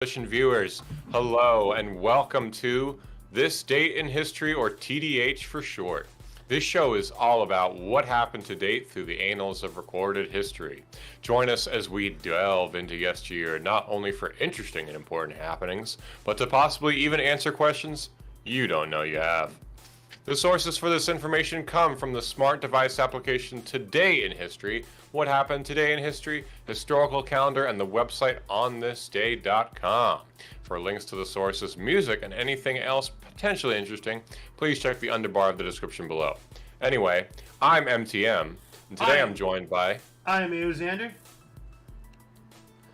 television viewers, hello and welcome to This Date in History, or TDH for short. This show is all about what happened to date through the annals of recorded history. Join us as we delve into yesteryear, not only for interesting and important happenings, but to possibly even answer questions you don't know you have. The sources for this information come from the smart device application Today in History, What Happened Today in History, Historical Calendar, and the website onthisday.com. For links to the sources, music, and anything else potentially interesting, please check the underbar of the description below. Anyway, I'm MTM, and today I'm joined by... I'm Xander.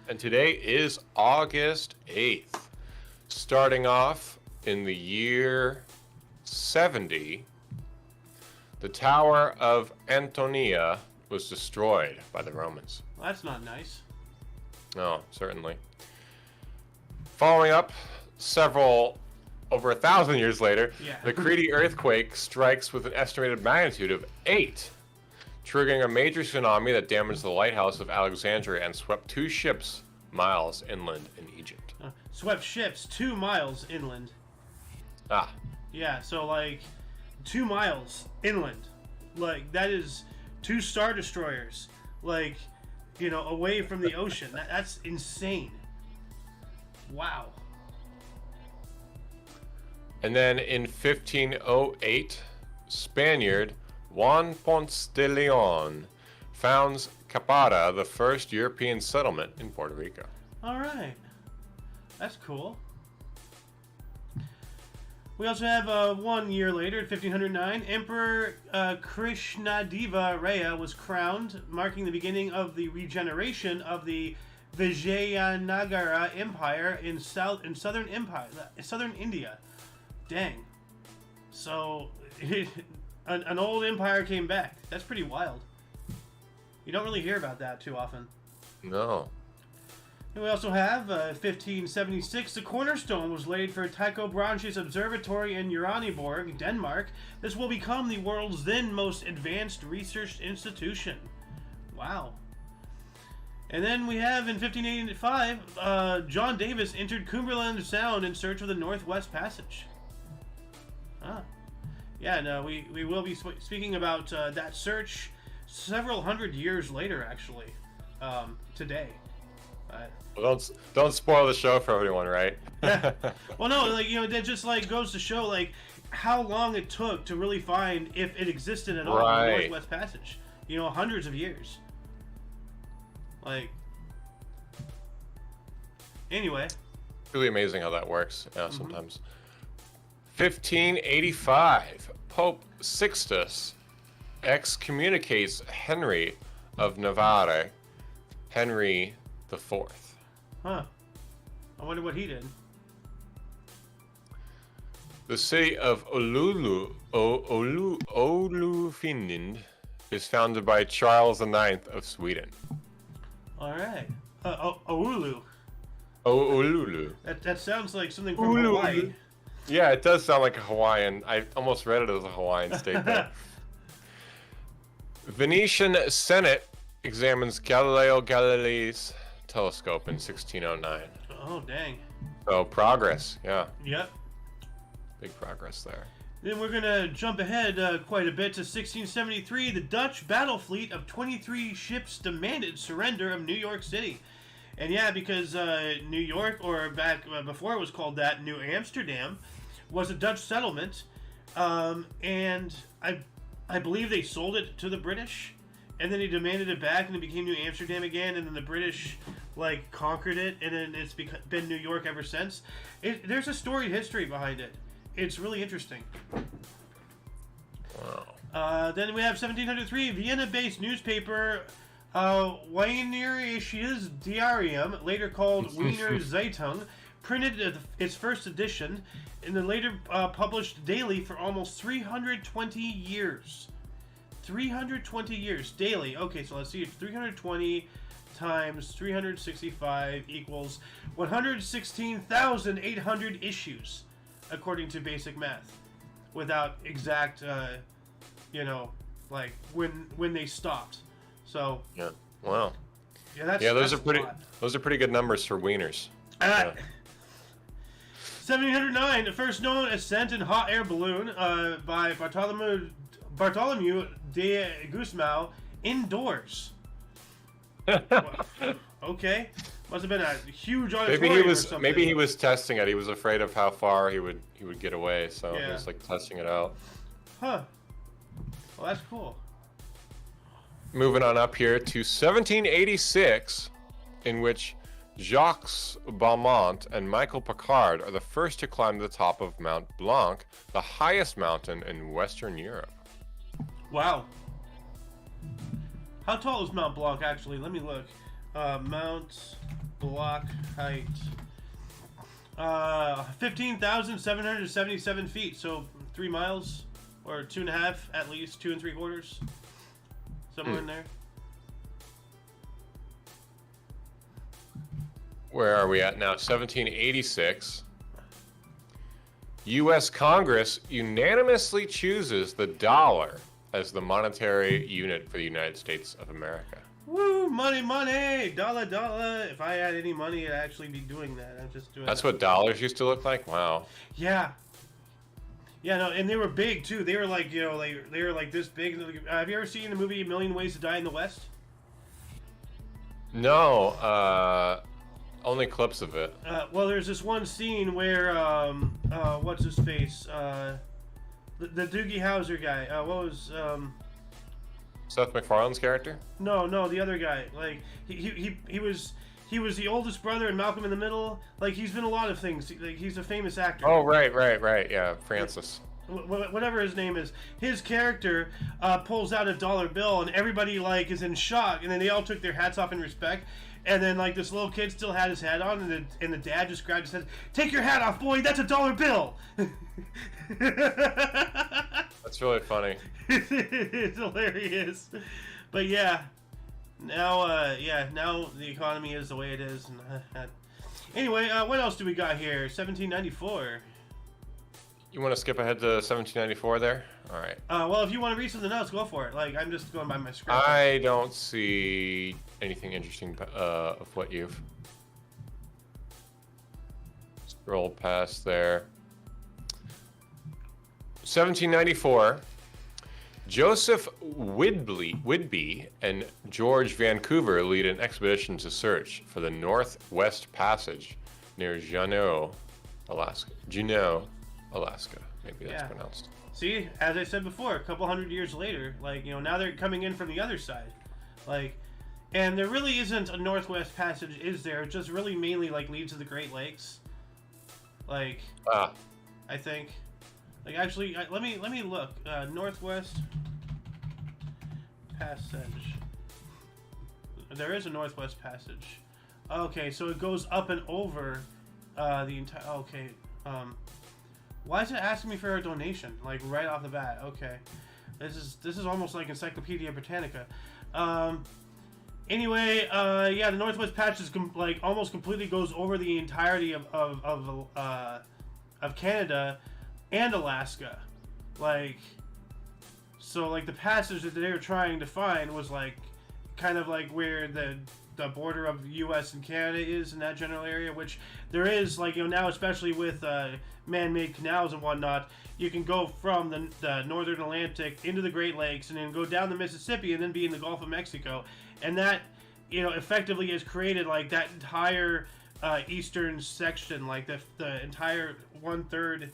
And today is August 8th. Starting off in the year 70, the Tower of Antonia was destroyed by the Romans. Well, that's not nice. No, certainly. Following up, over 1,000 years later, the Crete earthquake strikes with an estimated magnitude of 8, triggering a major tsunami that damaged the lighthouse of Alexandria and swept 2 ships miles inland in Egypt. Swept ships 2 miles inland. Ah. Yeah, so like 2 miles inland. Like, that is 2 Star Destroyers. Like, you know, away from the ocean. That's insane. Wow. And then in 1508, Spaniard Juan Ponce de Leon founds Capara, the first European settlement in Puerto Rico. All right. That's cool. We also have 1 year later, 1509, Emperor Krishnadeva Raya was crowned, marking the beginning of the regeneration of the Vijayanagara Empire in southern India. Dang. So an old empire came back. That's pretty wild. You don't really hear about that too often. No. And we also have 1576. The cornerstone was laid for Tycho Brahe's observatory in Uraniborg, Denmark. This will become the world's then most advanced research institution. Wow. And then we have in 1585, John Davis entered Cumberland Sound in search of the Northwest Passage. Ah. Yeah, no, we will be speaking about that search several hundred years later, actually, today. Well, don't spoil the show for everyone, right? Yeah. Well, no, like, you know, that just like goes to show like how long it took to really find if it existed at all in the Northwest Passage. You know, hundreds of years. Like, anyway. Really amazing how that works. Yeah, sometimes. 1585, Pope Sixtus excommunicates Henry of Navarre, Henry the Fourth. Huh. I wonder what he did. The city of Finland is founded by Charles IX of Sweden. All right. Oulu. Oulu. That sounds like something from Hawaii. Yeah, it does sound like a Hawaiian. I almost read it as a Hawaiian state there. Venetian Senate examines Galileo Galilei's telescope in 1609. Oh, dang. So, progress, yeah. Yep. Big progress there. Then we're going to jump ahead quite a bit to 1673. The Dutch battle fleet of 23 ships demanded surrender of New York City. And yeah, because New York, or back before it was called that, New Amsterdam, was a Dutch settlement. And I believe they sold it to the British. And then he demanded it back, and it became New Amsterdam again. And then the British, like, conquered it, and then it's been New York ever since. There's a storied history behind it. It's really interesting. Wow. Then we have 1703, Vienna-based newspaper Wienerisches Diarium, later called Wiener Zeitung, printed its first edition, and then later published daily for almost 320 years. 320 years daily. Okay, so let's see. 320 times 365 equals 116,800 issues, according to basic math, without exact, you know, like when they stopped. So yeah, wow. Yeah, those are pretty good numbers for wieners. Yeah. 1709, the first known ascent in hot air balloon by Bartholomew de Gusmao indoors. Okay, must have been a huge auditorium or something. Maybe he was testing it. He was afraid of how far he would get away, so he was like testing it out. Huh. Well, that's cool. Moving on up here to 1786, in which Jacques Balmont and Michael Picard are the first to climb the top of Mount Blanc, the highest mountain in Western Europe. Wow. How tall is Mount Blanc, actually? Let me look. Mount Blanc height. 15,777 feet, so 3 miles, or 2.5 at least, 2 3/4, somewhere in there. Where are we at now? 1786. U.S. Congress unanimously chooses the dollar as the monetary unit for the United States of America. Woo! Money, money! Dollar, dollar! If I had any money, I'd actually be doing that. I'm just doing That's what dollars used to look like? Wow. Yeah. Yeah, no, and they were big, too. They were like, you know, they were like this big. Have you ever seen the movie A Million Ways to Die in the West? No, only clips of it. Well, there's this one scene where, what's his face? The Doogie Howser guy. What was, Seth MacFarlane's character? No, the other guy. Like, he was the oldest brother in Malcolm in the Middle. Like, he's been a lot of things. Like, he's a famous actor. Oh, right. Yeah, Francis. Whatever his name is, his character pulls out a dollar bill, and everybody like is in shock, and then they all took their hats off in respect, and then like this little kid still had his hat on, and the dad just grabbed his head, "Take your hat off, boy! That's a dollar bill." That's really funny. It's hilarious, but yeah, now the economy is the way it is. And, anyway, what else do we got here? 1794. You want to skip ahead to 1794 there? All right. Well, if you want to read something else, go for it. Like, I'm just going by my script. I don't see anything interesting of what you've scrolled past there. 1794. Joseph Whidbey and George Vancouver lead an expedition to search for the Northwest Passage near Juneau, Alaska. Alaska, maybe that's pronounced. See, as I said before, a couple hundred years later, like, you know, now they're coming in from the other side. Like, and there really isn't a Northwest Passage, is there? It just really mainly, like, leads to the Great Lakes. Like, I think. Like, actually, let me look. Northwest Passage. There is a Northwest Passage. Okay, so it goes up and over the entire... Okay, why is it asking me for a donation? Like, right off the bat. Okay. This is almost like Encyclopedia Britannica. Anyway, yeah, the Northwest Passage like almost completely goes over the entirety of Canada and Alaska. Like, so like the passage that they were trying to find was like kind of like where the border of the U.S. and Canada is in that general area, which there is, like, you know, now especially with man-made canals and whatnot, you can go from the northern Atlantic into the Great Lakes and then go down the Mississippi and then be in the Gulf of Mexico, and that, you know, effectively has created like that entire eastern section, like the entire 1/3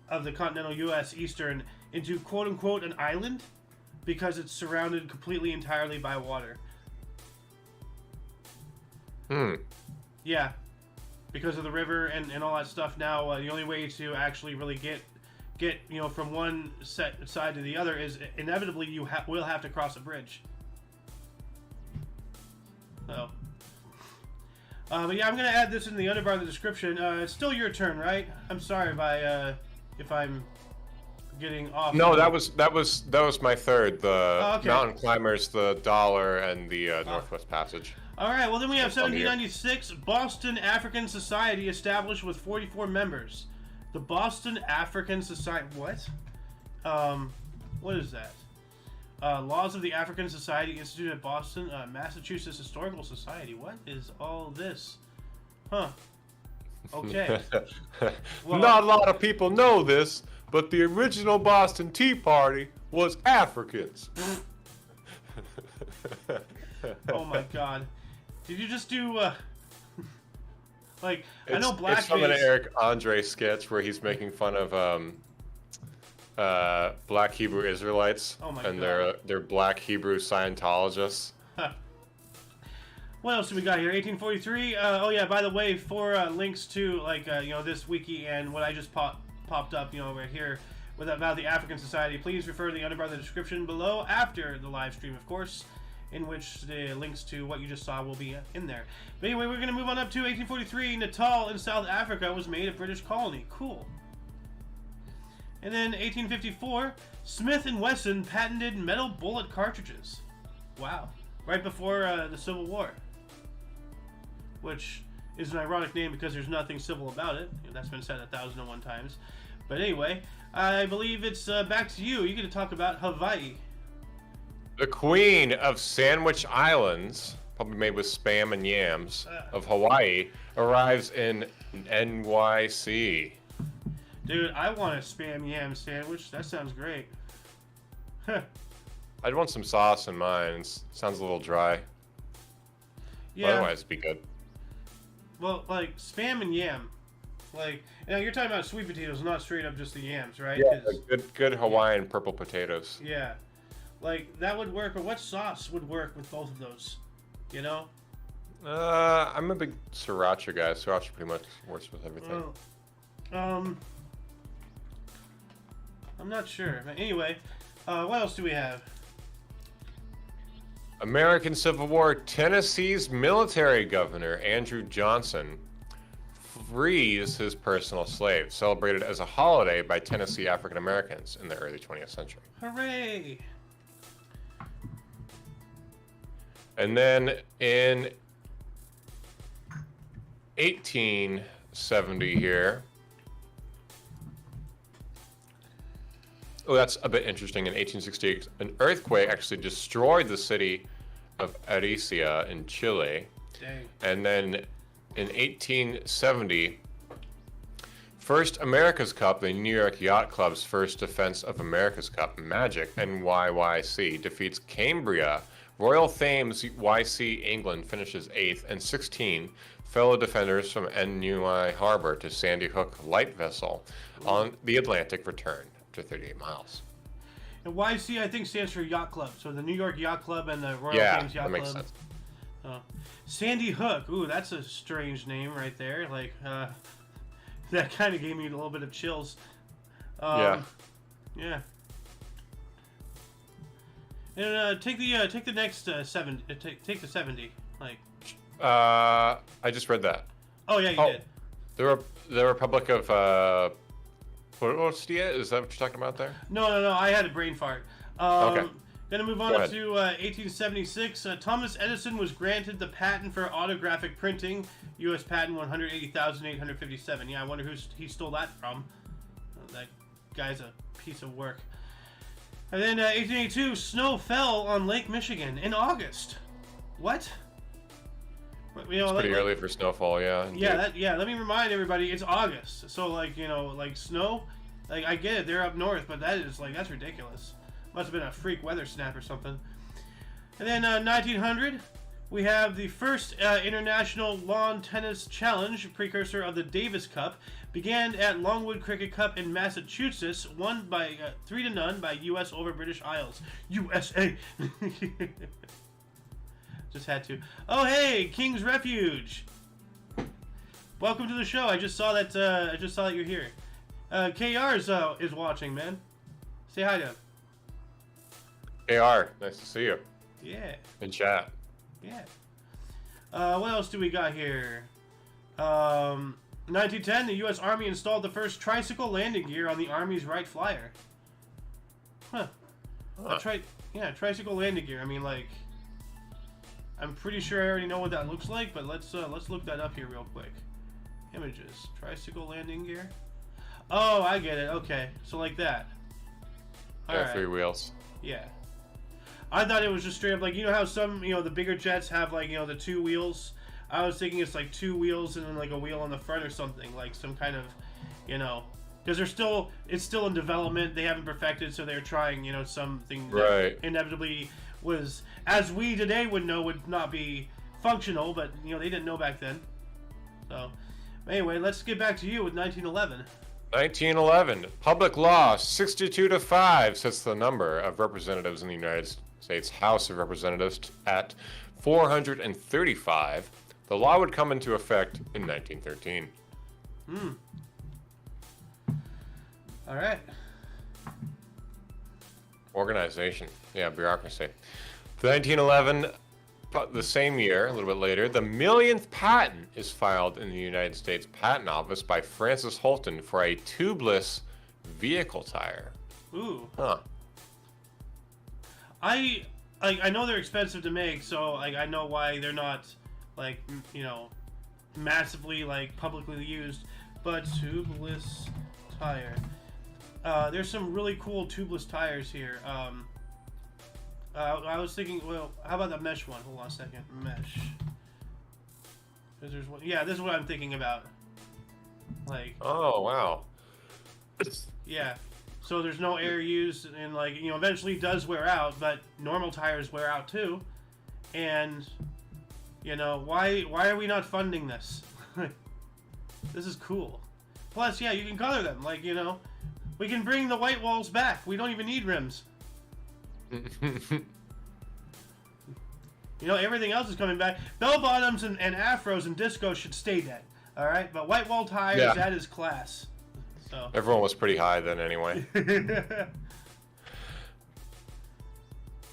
of the continental U.S. eastern into quote-unquote an island because it's surrounded completely entirely by water. Yeah, because of the river and all that stuff. Now, the only way to actually really get you know, from one side to the other is inevitably you will have to cross a bridge. So, but yeah, I'm gonna add this in the underbar of the description. It's still your turn, right? I'm sorry if I'm getting off. No, that was my third. The okay. Mountain Climbers, the Dollar, and the Northwest Passage. All right, well then we have 1796, Boston African Society established with 44 members. The Boston African Society, what? What is that? Laws of the African Society Institute at Boston, Massachusetts Historical Society. What is all this? Huh. Okay. Well, Not a lot of people know this, but the original Boston Tea Party was Africans. oh my God. Did you just do, like, I know It's from an blackface. Eric Andre sketch where he's making fun of black Hebrew Israelites Oh my and God. they're black Hebrew Scientologists. What else do we got here? 1843. Oh yeah. By the way, for links to like this wiki and what I just popped up right here about the African Society, please refer to the underbar of the description below after the live stream, of course, in which the links to what you just saw will be in there. But anyway, we're gonna move on up to 1843. Natal in South Africa was made a British colony. Cool. And then 1854, Smith & Wesson patented metal bullet cartridges. Wow. Right before the Civil War. Which is an ironic name because there's nothing civil about it. That's been said 1,001 times. But anyway, I believe it's back to you. You're going to talk about Hawaii. The Queen of Sandwich Islands, probably made with spam and yams, of Hawaii, arrives in NYC. Dude, I want a spam yam sandwich. That sounds great. I'd want some sauce in mine. It sounds a little dry. Yeah. Otherwise, it'd be good. Well, like spam and yam. Like, now you're talking about sweet potatoes, not straight up just the yams, right? Yeah, good Hawaiian purple potatoes. Yeah. Like, that would work, but what sauce would work with both of those? You know? I'm a big sriracha guy. Sriracha pretty much works with everything. I'm not sure. But anyway, what else do we have? American Civil War, Tennessee's military governor, Andrew Johnson, frees his personal slaves, celebrated as a holiday by Tennessee African Americans in the early 20th century. Hooray! And then in 1870 here, oh, that's a bit interesting. In 1868, an earthquake actually destroyed the city of Aricia in Chile. Dang. And then in 1870, First America's Cup, the New York Yacht Club's first defense of America's Cup, Magic, NYYC, defeats Cambria. Royal Thames YC England finishes 8th, and 16 fellow defenders from NUI Harbor to Sandy Hook light vessel on the Atlantic return to 38 miles. And YC, I think, stands for Yacht Club. So the New York Yacht Club and the Royal Thames Yacht that makes Club. sense. Sandy Hook. Ooh, that's a strange name right there. Like, that kind of gave me a little bit of chills. Yeah. Yeah. And take the next 7. Take the 70. Like. I just read that. Oh yeah, you did. The Republic of Ostia, is that what you're talking about there? No. I had a brain fart. Okay. Gonna move on to 1876. Thomas Edison was granted the patent for autographic printing, U.S. patent 180,857. Yeah, I wonder who he stole that from. That guy's a piece of work. And then 1882, snow fell on Lake Michigan in August. What? It's pretty early for snowfall, yeah. Indeed. Yeah. Let me remind everybody, it's August. So like snow. Like I get it, they're up north, but that's ridiculous. Must have been a freak weather snap or something. And then 1900, we have the first International Lawn Tennis Challenge, precursor of the Davis Cup, began at Longwood Cricket Cup in Massachusetts, won by 3-0 by U.S. over British Isles. USA! Just had to. Oh hey, King's Refuge! Welcome to the show. I just saw that you're here. KR is watching, man. Say hi to him. KR, nice to see you. Yeah. In chat. Yeah. What else do we got here? 1910, the U.S. Army installed the first tricycle landing gear on the Army's Wright Flyer. Huh. Tricycle landing gear. I mean, like, I'm pretty sure I already know what that looks like, but let's look that up here real quick. Images. Tricycle landing gear. Oh, I get it. Okay. So like that. All right. 3 wheels. Yeah. I thought it was just straight up like, you know how some, the bigger jets have like, the 2 wheels. I was thinking it's like 2 wheels and then like a wheel on the front or something, like some kind of, because it's still in development. They haven't perfected, so they're trying, something that inevitably was, as we today would know, would not be functional, but they didn't know back then. So anyway, let's get back to you with 1911. 1911, Public Law 62-5 sets the number of representatives in the United States House of Representatives at 435. The law would come into effect in 1913. All right. Organization. Yeah, bureaucracy. 1911, the same year, a little bit later, the millionth patent is filed in the United States Patent Office by Francis Holton for a tubeless vehicle tire. Ooh. Huh. I know they're expensive to make, so I know why they're not massively publicly used. But tubeless tire. There's some really cool tubeless tires here. I was thinking, well, how about the mesh one? Hold on a second. Mesh. There's one. Yeah, this is what I'm thinking about. Oh, wow. Yeah. So there's no air used, and eventually it does wear out, but normal tires wear out too. And why are we not funding this? This is cool. Plus, yeah, you can color them. We can bring the white walls back. We don't even need rims. Everything else is coming back. Bell bottoms and afros and disco should stay dead. All right, but white wall tires, that is class. So everyone was pretty high then, anyway.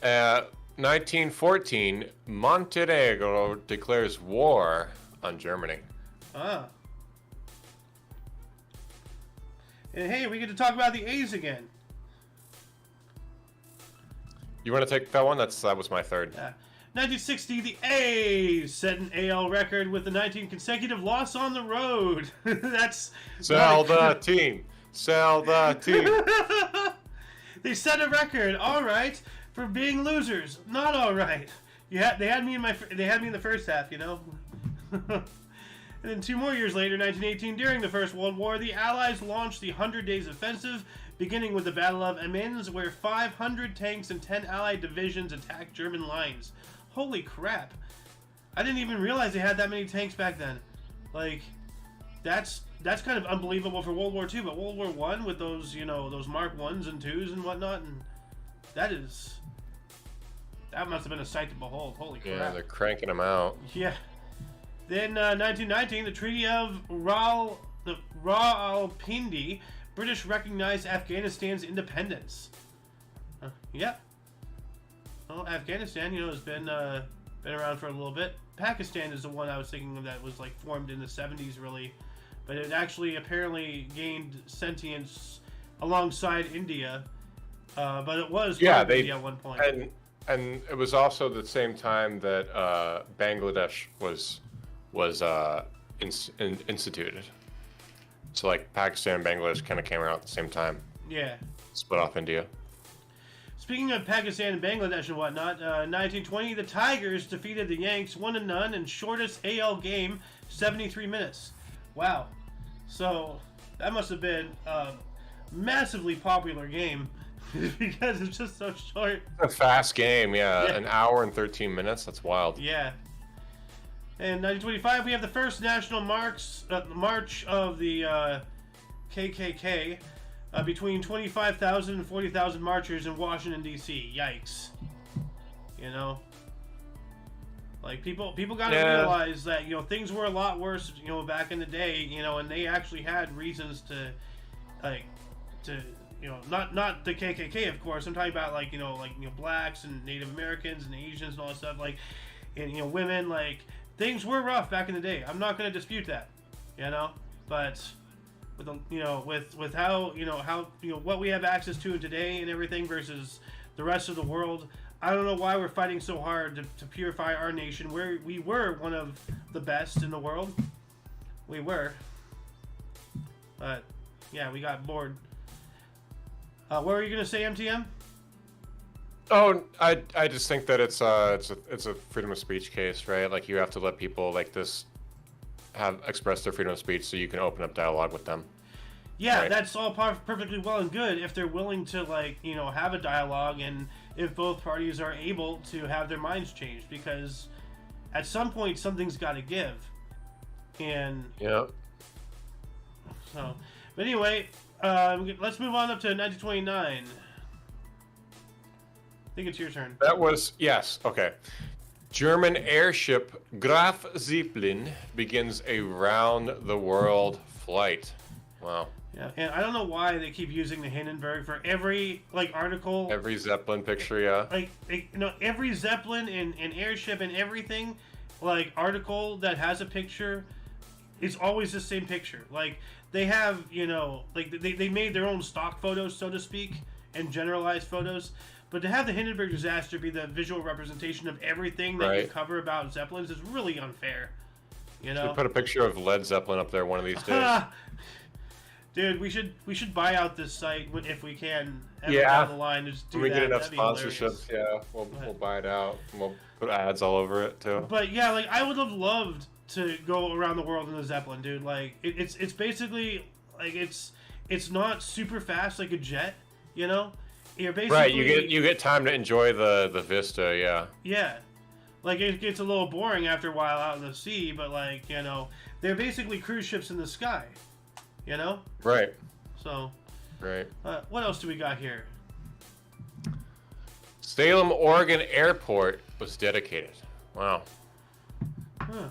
1914, Montenegro declares war on Germany. And hey, we get to talk about the A's again. You want to take that one? That was my third. 1960, the A's set an AL record with the 19 consecutive loss on the road. That's sell the team. Sell the team. They set a record. All right, for being losers. Not all right. They had me in the first half. And then 2 more years later, 1918, during the First World War, the Allies launched the 100 Days Offensive, beginning with the Battle of Amiens, where 500 tanks and 10 Allied divisions attacked German lines. Holy crap. I didn't even realize they had that many tanks back then. That's kind of unbelievable for World War II, but World War I with those, those Mark 1s and 2s and whatnot, and that must have been a sight to behold. Holy crap. Yeah, they're cranking them out. Yeah. Then 1919, the Treaty of Rawalpindi, British recognized Afghanistan's independence. Yep. Well, Afghanistan, has been around for a little bit. Pakistan is the one I was thinking of that was formed in the 70s, really, but it actually apparently gained sentience alongside India. But it was India at one point. And it was also the same time that Bangladesh was instituted. So Pakistan and Bangladesh kind of came around at the same time. Yeah. Split off India. Speaking of Pakistan and Bangladesh and whatnot, 1920, the Tigers defeated the Yanks 1-0 in shortest AL game, 73 minutes. Wow. So that must have been a massively popular game because it's just so short. A fast game, yeah. An hour and 13 minutes. That's wild. Yeah. In 1925, we have the first national march of the KKK. Between 25,000 and 40,000 marchers in Washington, D.C. Yikes. People got to realize that, things were a lot worse, back in the day, and they actually had reasons to not the KKK, of course. I'm talking about, blacks and Native Americans and Asians and all that stuff, and, women, things were rough back in the day. I'm not going to dispute that, but with how what we have access to today and everything versus the rest of the world, I don't know why we're fighting so hard to purify our nation. Where we were one of the best in the world, we were, but yeah, we got bored. What were you gonna say, MTM? Oh, I just think that it's a freedom of speech case, right? Like you have to let people like this have express their freedom of speech so you can open up dialogue with them. Yeah, Right. that's all perfectly well and good if they're willing to have a dialogue and if both parties are able to have their minds changed, because at some point something's got to give. And Yeah. so, but anyway, let's move on up to 1929. I think it's your turn. That was yes. Okay. German airship Graf Zeppelin begins a round-the-world flight. Wow. Yeah, and I don't know why they keep using the Hindenburg for every article. Every Zeppelin picture, yeah. Every Zeppelin and airship and everything, article that has a picture, is always the same picture. Like they have, they made their own stock photos, so to speak, and generalized photos. But to have the Hindenburg disaster be the visual representation of everything that you cover about Zeppelins is really unfair. You know. Should we put a picture of Led Zeppelin up there one of these days? Dude, we should buy out this site if we can. Yeah. Down the line, just do When we that. get enough That'd be sponsorships, yeah, we'll buy it out. And we'll put ads all over it too. But yeah, I would have loved to go around the world in a Zeppelin, dude. It's basically it's not super fast like a jet, you know. You're basically Right, you get time to enjoy the vista, yeah. Yeah, it gets a little boring after a while out in the sea, but they're basically cruise ships in the sky, you know. Right. So. Right. What else do we got here? Salem, Oregon Airport was dedicated. Wow. Huh.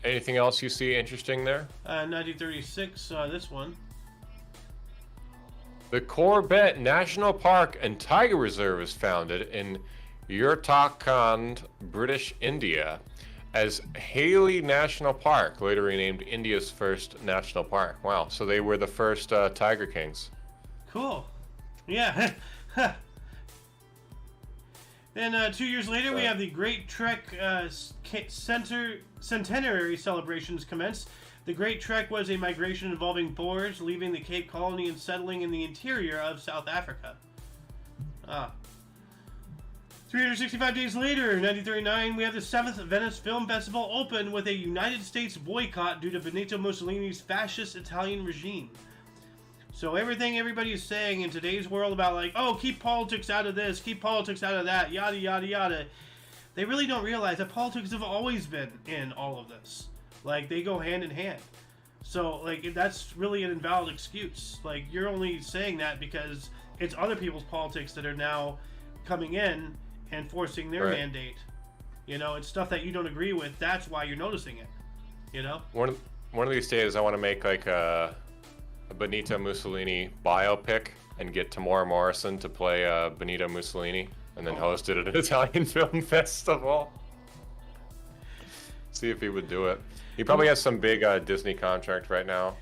Anything else you see interesting there? 1936, this one. The Corbett National Park and Tiger Reserve is founded in Uttarakhand, British India, as Haley National Park, later renamed India's first national park. Wow, so they were the first Tiger Kings. Cool. Yeah. Then 2 years later, we have the Great Trek centenary celebrations commence. The Great Trek was a migration involving Boers leaving the Cape Colony and settling in the interior of South Africa. 365 days later, 1939, we have the 7th Venice Film Festival open with a United States boycott due to Benito Mussolini's fascist Italian regime. So everything everybody is saying in today's world about keep politics out of this, keep politics out of that, yada, yada, yada, they really don't realize that politics have always been in all of this. They go hand in hand. So, that's really an invalid excuse. You're only saying that because it's other people's politics that are now coming in and forcing their mandate. You know, it's stuff that you don't agree with. That's why you're noticing it. You know? One of these days I want to make a Benito Mussolini biopic and get Tamora Morrison to play Benito Mussolini and then host it at an Italian film festival. See if he would do it. He probably has some big Disney contract right now.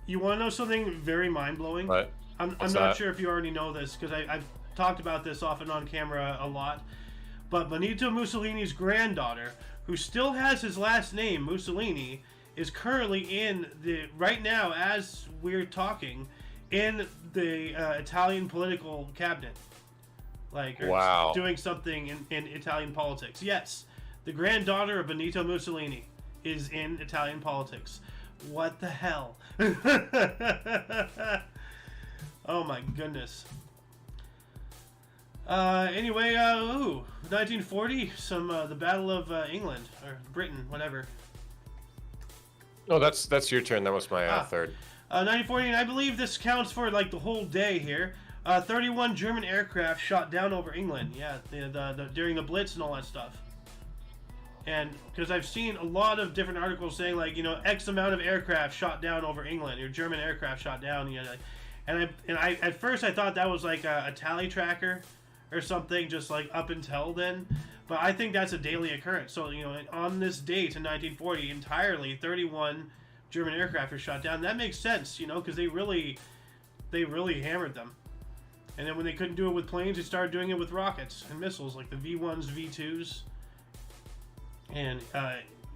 You want to know something very mind-blowing? But I'm not sure if you already know this, because I've talked about this off and on camera a lot. But Benito Mussolini's granddaughter, who still has his last name, Mussolini, is currently right now, as we're talking, in the Italian political cabinet. Wow. Doing something in Italian politics. Yes, the granddaughter of Benito Mussolini is in Italian politics. What the hell? Oh my goodness. Anyway, 1940, the Battle of England, or Britain, whatever. Oh, that's your turn. That was my third. 1940, and I believe this counts for the whole day here. 31 German aircraft shot down over England. Yeah, during the Blitz and all that stuff. And because I've seen a lot of different articles saying X amount of aircraft shot down over England, or German aircraft shot down. And I at first I thought that was a tally tracker or something, just up until then. But I think that's a daily occurrence. So on this date in 1940, entirely 31 German aircraft were shot down. That makes sense, because they really hammered them. And then when they couldn't do it with planes, they started doing it with rockets and missiles, like the V1s, V2s. And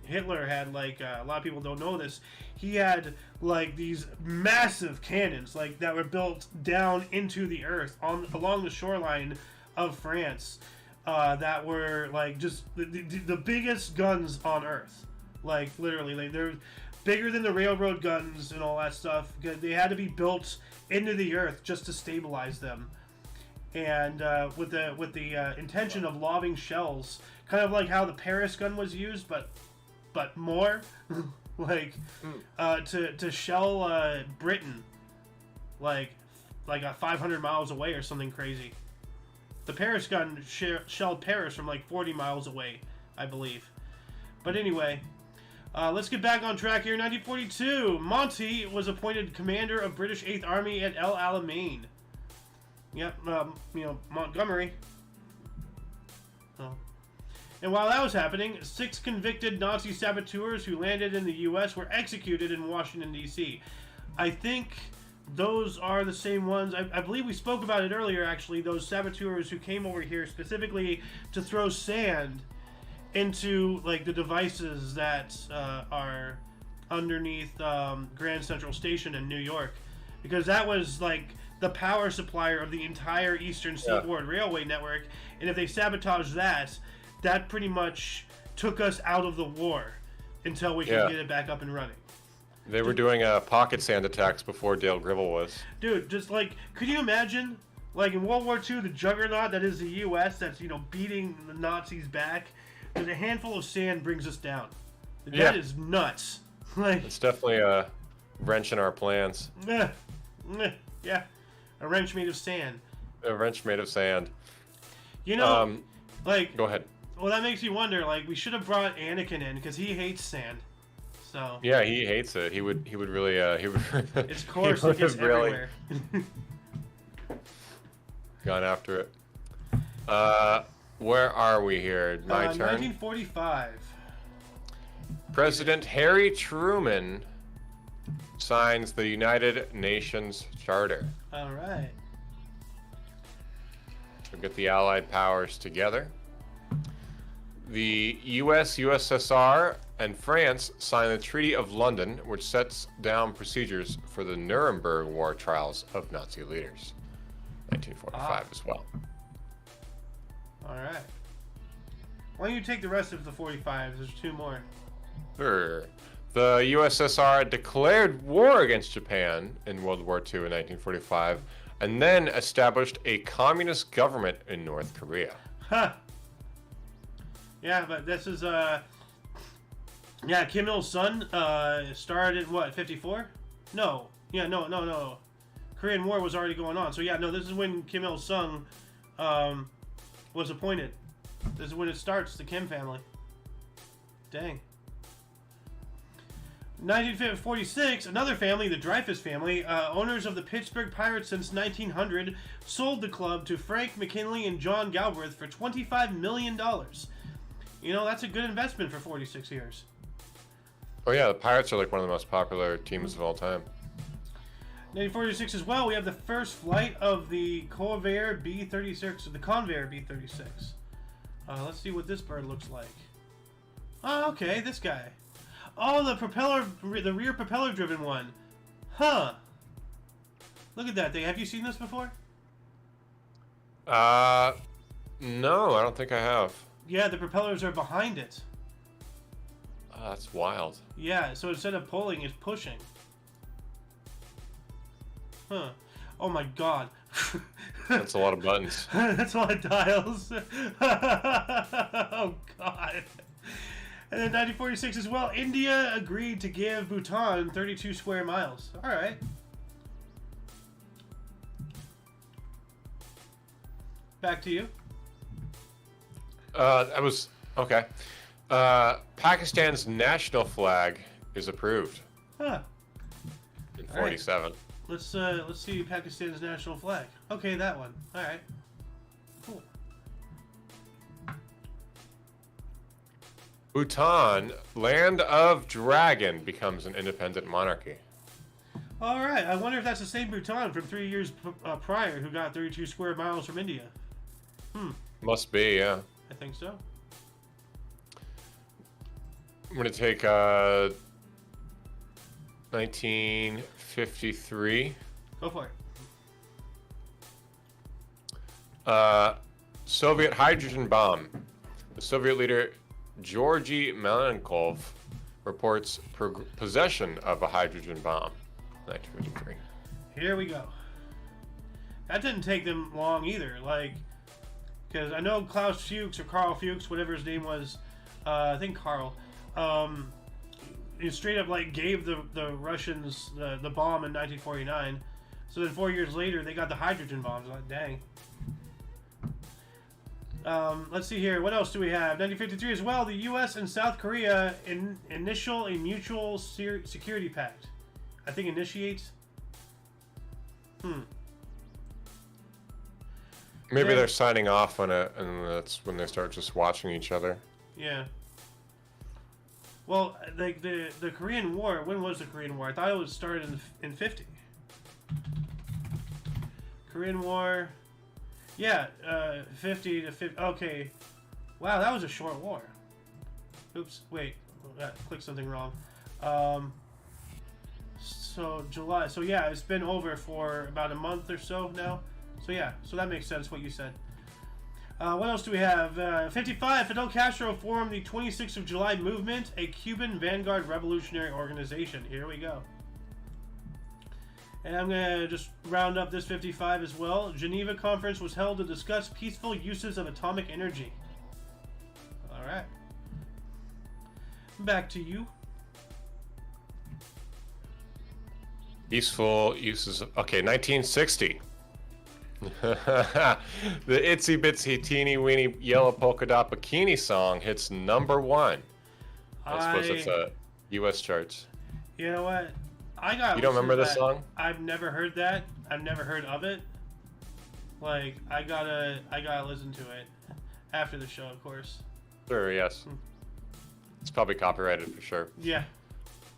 Hitler had like a lot of people don't know this. He had like these massive cannons like that were built down into the earth along the shoreline of France. That were like just the biggest guns on earth. Like literally, like they're bigger than the railroad guns and all that stuff. They had to be built into the earth just to stabilize them, and with the intention of lobbing shells, kind of like how the Paris gun was used, but more like to shell Britain, like 500 miles away or something crazy. The Paris gun shelled Paris from like 40 miles away, I believe. But anyway, let's get back on track here. 1942, Monty was appointed commander of British 8th Army at El Alamein. Yep, Montgomery. Oh. And while that was happening, 6 convicted Nazi saboteurs who landed in the U.S. were executed in Washington, D.C. I think those are the same ones. I believe we spoke about it earlier, actually. Those saboteurs who came over here specifically to throw sand into like the devices that are underneath Grand Central Station in New York, because that was like the power supplier of the entire Eastern Seaboard Railway network. And if they sabotaged that, that pretty much took us out of the war until we could get it back up and running. They were doing pocket sand attacks before Dale Gribble was. Dude, just like, could you imagine, like in World War II, the juggernaut that is the U.S. that's, beating the Nazis back, there's a handful of sand brings us down. That is nuts. Like, it's definitely a wrench in our plans. Yeah, a wrench made of sand. A wrench made of sand. Like, go ahead. Well, that makes you wonder. Like, we should have brought Anakin in because he hates sand. So yeah, he hates it. He would really he would. It's coarse. It gets everywhere. Gone after it. Where are we here? My turn. 1945. President Harry Truman signs the United Nations Charter. All right. So get the Allied powers together. The U.S., USSR, and France signed the Treaty of London, which sets down procedures for the Nuremberg war trials of Nazi leaders. 1945 as well. All right. Why don't you take the rest of the 45s? There's 2 more. Sure. The USSR declared war against Japan in World War II in 1945, and then established a communist government in North Korea. Huh. Yeah, but this is Kim Il-sung started in what, 54? No. Yeah, no. Korean War was already going on. So yeah, no, this is when Kim Il-sung was appointed. This is when it starts, the Kim family. Dang. 1946, another family, the Dreyfus family, owners of the Pittsburgh Pirates since 1900, sold the club to Frank McKinley and John Galbraith for $25 million. That's a good investment for 46 years. Oh yeah, the Pirates are like one of the most popular teams of all time. 1946 as well, we have the first flight of the Convair B-36, the Convair B-36. Let's see what this bird looks like. Oh, okay, this guy. Oh, the rear propeller-driven one. Huh. Look at that thing. Have you seen this before? No, I don't think I have. Yeah, the propellers are behind it. Oh, that's wild. Yeah, so instead of pulling, it's pushing. Huh. Oh my god. That's a lot of buttons. That's a lot of dials. Oh god. And then 1946 as well, India agreed to give Bhutan 32 square miles. Alright. Back to you. That was okay. Pakistan's national flag is approved. Huh. In 47. Right. Let's see Pakistan's national flag. Okay, that one. All right. Cool. Bhutan, land of dragon, becomes an independent monarchy. All right. I wonder if that's the same Bhutan from 3 years prior who got 32 square miles from India. Must be, yeah. I think so. I'm going to take 1953. Go for it. Soviet hydrogen bomb. The Soviet leader Georgy Malenkov reports possession of a hydrogen bomb. 1953. Here we go. That didn't take them long either. Like, because I know Klaus Fuchs or Carl Fuchs, whatever his name was, I think Carl, he straight up like gave the Russians the bomb in 1949. So then 4 years later, they got the hydrogen bombs. Like, dang. Let's see here. What else do we have? 1953 as well. The U.S. and South Korea initial a mutual security pact. I think initiates. Maybe they're signing off on it, and that's when they start just watching each other. Yeah. Well, like the Korean War. When was the Korean War? I thought it was started in 50. Korean War. Yeah, 50 to 50. Okay. Wow, that was a short war. Oops, wait. I clicked something wrong. So July. So yeah, it's been over for about a month or so now. So yeah, so that makes sense what you said. What else do we have? 55. Fidel Castro formed the 26th of July movement, a Cuban vanguard revolutionary organization. Here we go. And I'm going to just round up this 55 as well. Geneva Conference was held to discuss peaceful uses of atomic energy. All right. Back to you. Peaceful uses of... Okay, 1960. The itsy bitsy teeny weeny yellow polka dot bikini song hits #1. I suppose it's a U.S. charts. You know what? I got. You don't remember this song? I've never heard that. I've never heard of it. Like I gotta listen to it after the show, of course. Sure. Yes. It's probably copyrighted for sure. Yeah.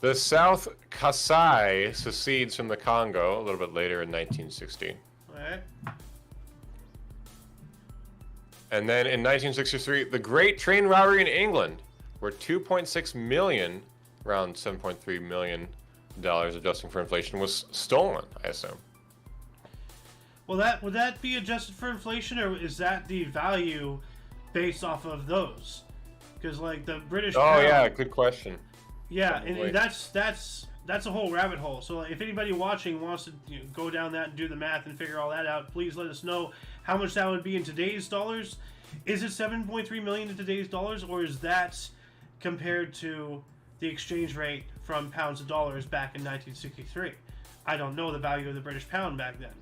The South Kasai secedes from the Congo a little bit later in 1960. Alright. And then in 1963, the Great Train Robbery in England, where 2.6 million, around 7.3 million dollars adjusting for inflation, was stolen, I assume. Well, would that be adjusted for inflation, or is that the value based off of those? Because like the British. Oh pound, yeah, good question. Yeah, Probably. and that's a whole rabbit hole. So if anybody watching wants to go down that and do the math and figure all that out, please let us know how much that would be in today's dollars. Is it 7.3 million in today's dollars, or is that compared to the exchange rate from pounds to dollars back in 1963? I don't know the value of the British pound back then.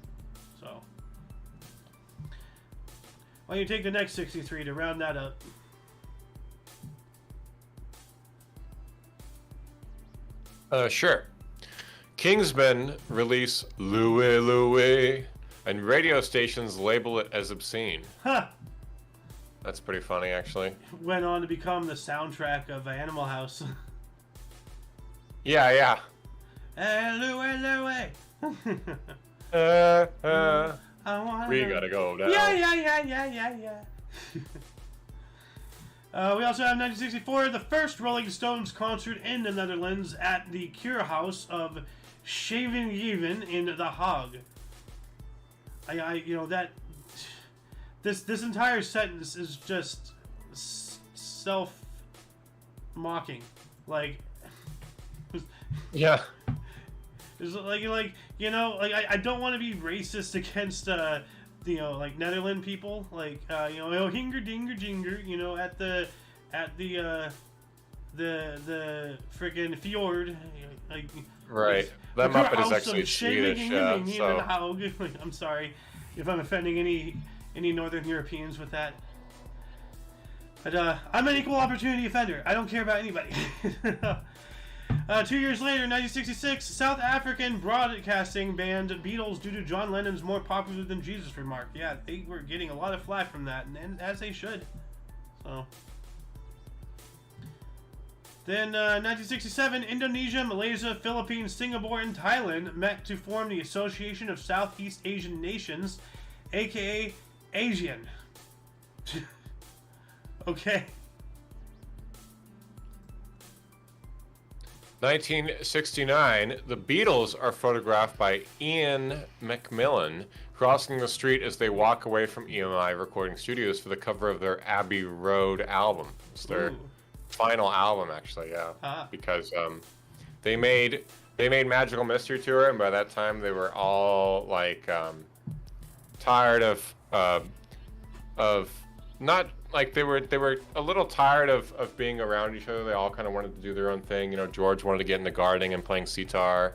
So, why don't you take the next 63 to round that up? Sure. Kingsmen release Louie Louie, and radio stations label it as obscene. Huh. That's pretty funny, actually. Went on to become the soundtrack of Animal House. Yeah, yeah. Louie Louie. We gotta go now. Yeah. We also have 1964, the first Rolling Stones concert in the Netherlands at the Kurhaus of Scheveningen in The Hague. This entire sentence is just self-mocking. Like, Yeah. it's like I don't want to be racist against like Netherlands people, like hinger dinger jinger, at the freaking fjord, like Right. That Muppet is actually Swedish, so... I'm sorry if I'm offending any Northern Europeans with that. But I'm an equal opportunity offender. I don't care about anybody. 2 years later, 1966, South African broadcasting banned Beatles due to John Lennon's "more popular than Jesus" remark. Yeah, they were getting a lot of flack from that, and as they should. So. Then, 1967, Indonesia, Malaysia, Philippines, Singapore, and Thailand met to form the Association of Southeast Asian Nations, aka ASEAN. Okay. 1969, the Beatles are photographed by Ian McMillan crossing the street as they walk away from EMI Recording Studios for the cover of their Abbey Road album. It's their final album, actually, yeah. Because they made Magical Mystery Tour, and by that time they were all like tired of not like they were a little tired of being around each other. They all kind of wanted to do their own thing. You know, George wanted to get into gardening and playing sitar,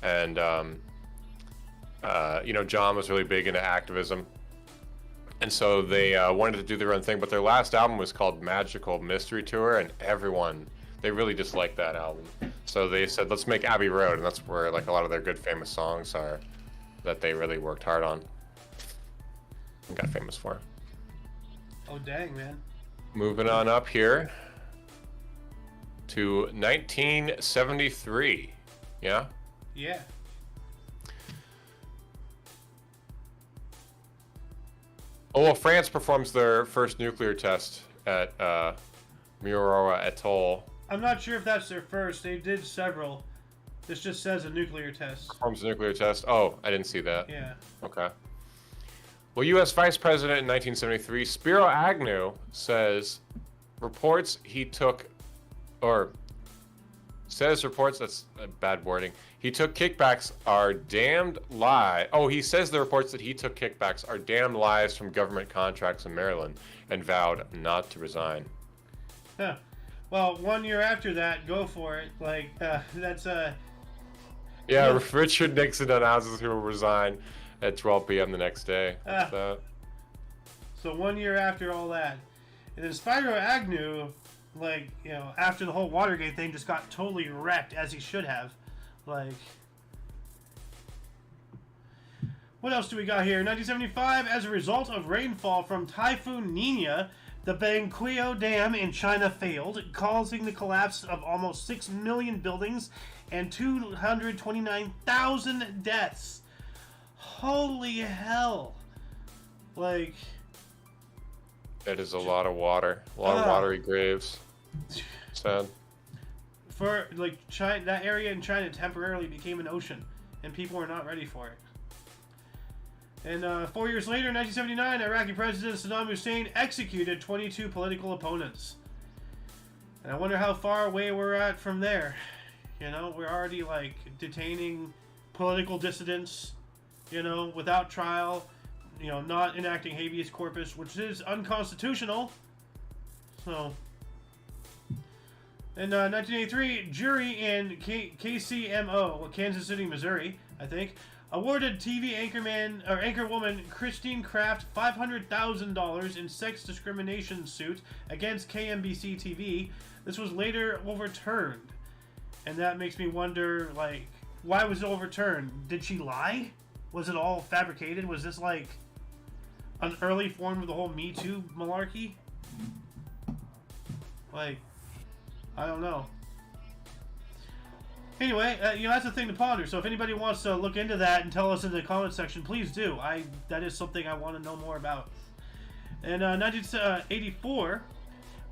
and you know, John was really big into activism, and so they wanted to do their own thing. But their last album was called Magical Mystery Tour, and they really disliked that album. So they said, let's make Abbey Road, and that's where like a lot of their good famous songs are that they really worked hard on and got famous for. Oh, dang, man. Moving on up here to 1973. Yeah? Yeah. Oh, well, France performs their first nuclear test at Mururoa Atoll. I'm not sure if that's their first. They did several. This just says a nuclear test. Performs a nuclear test? Oh, I didn't see that. Yeah. Okay. Well, U.S. Vice President in 1973, Spiro Agnew, says reports, that's bad wording. He took kickbacks are damned lie. Oh, he says the reports that he took kickbacks are damned lies from government contracts in Maryland and vowed not to resign. Huh. Well, 1 year after that, go for it. Like, that's Yeah, Richard Nixon announces he will resign at 12 p.m. the next day. So 1 year after all that. And then Spiro Agnew, like, you know, after the whole Watergate thing, just got totally wrecked, as he should have. Like, what else do we got here? 1975, as a result of rainfall from Typhoon Nina, the Bangkuyo Dam in China failed, causing the collapse of almost 6 million buildings and 229,000 deaths. Holy hell. Like, that is a lot of water. A lot of watery graves. Sad. For, like, China, that area in China temporarily became an ocean, and people were not ready for it. And 4 years later, in 1979, Iraqi President Saddam Hussein executed 22 political opponents. And I wonder how far away we're at from there. You know, we're already, like, detaining political dissidents, you know, without trial, you know, not enacting habeas corpus, which is unconstitutional. So, in 1983, jury in KCMO, Kansas City, Missouri, I think, awarded TV anchorwoman Christine Kraft $500,000 in sex discrimination suit against KMBC TV. This was later overturned. And that makes me wonder, like, why was it overturned? Did she lie? Was it all fabricated? Was this, like, an early form of the whole Me Too malarkey? Like, I don't know. Anyway, you know, that's a thing to ponder. So if anybody wants to look into that and tell us in the comment section, please do. That is something I want to know more about. In 1984,